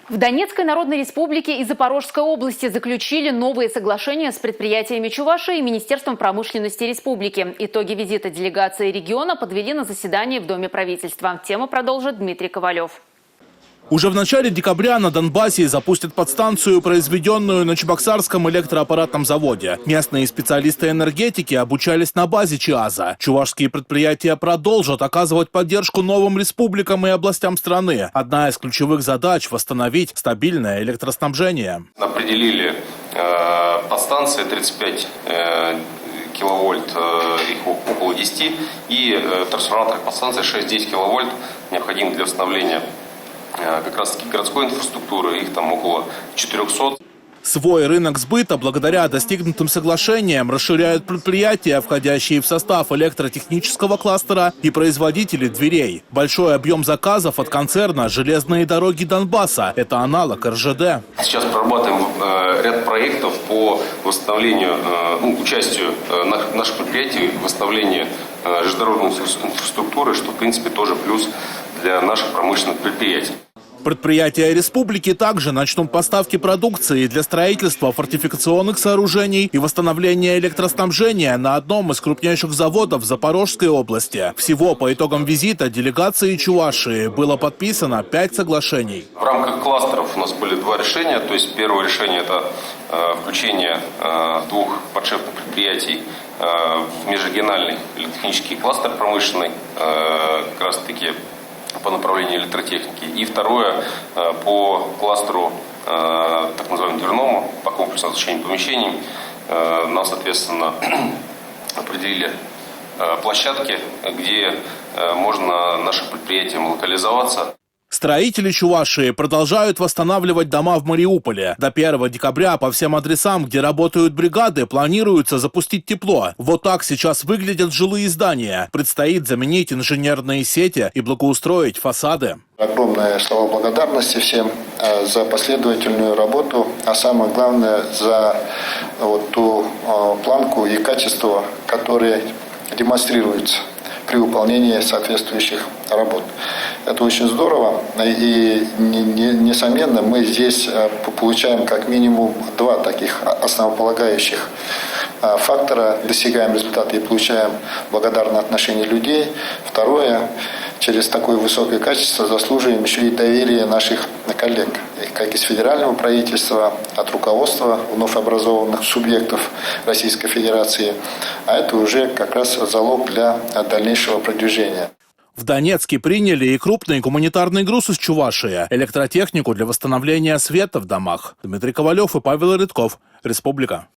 В Донецкой Народной Республике и Запорожской области заключили новые соглашения с предприятиями Чувашии и Министерством промышленности республики. Итоги визита делегации региона подвели на заседании в Доме правительства. Тему продолжит Дмитрий Ковалев. Уже в начале декабря на Донбассе запустят подстанцию, произведенную на Чебоксарском электроаппаратном заводе. Местные специалисты энергетики обучались на базе ЧИАЗа. Чувашские предприятия продолжат оказывать поддержку новым республикам и областям страны. Одна из ключевых задач – восстановить стабильное электроснабжение. Определили подстанции 35 киловольт, их около 10, и трансформаторных подстанций 6-10 киловольт, необходимых для восстановления как раз таки городской инфраструктуры, их там около 400. Свой рынок сбыта благодаря достигнутым соглашениям расширяют предприятия, входящие в состав электротехнического кластера, и производители дверей. Большой объем заказов от концерна «Железные дороги Донбасса» – это аналог РЖД. Сейчас прорабатываем ряд проектов по восстановлению, участию наших предприятий в восстановлении железнодорожной инфраструктуры, что в принципе тоже плюс для наших промышленных предприятий. Предприятия республики также начнут поставки продукции для строительства фортификационных сооружений и восстановления электроснабжения на одном из крупнейших заводов в Запорожской области. Всего по итогам визита делегации Чувашии было подписано 5 соглашений. В рамках кластеров у нас были 2 решения. То есть первое решение – это включение 2 подшефных предприятий в межрегиональный электротехнический кластер промышленный, как раз таки по направлению электротехники. И второе по кластеру, так называемому дверному, по комплексному оснащению помещений. Нам, соответственно, определили площадки, где можно нашим предприятиям локализоваться. Строители Чувашии продолжают восстанавливать дома в Мариуполе. До 1 декабря по всем адресам, где работают бригады, планируется запустить тепло. Вот так сейчас выглядят жилые здания. Предстоит заменить инженерные сети и благоустроить фасады. Огромные слова благодарности всем за последовательную работу, а самое главное за ту планку и качество, которые демонстрируются при выполнении соответствующих работ. Это очень здорово, и несомненно мы здесь получаем как минимум 2 таких основополагающих фактора, достигаем результата и получаем благодарное отношение людей. Второе, через такое высокое качество заслуживаем еще и доверие наших коллег, как из федерального правительства, от руководства вновь образованных субъектов Российской Федерации, а это уже как раз залог для дальнейшего продвижения. В Донецке приняли и крупный гуманитарный груз из Чувашии, электротехнику для восстановления света в домах. Дмитрий Ковалев и Павел Рыдков. Республика.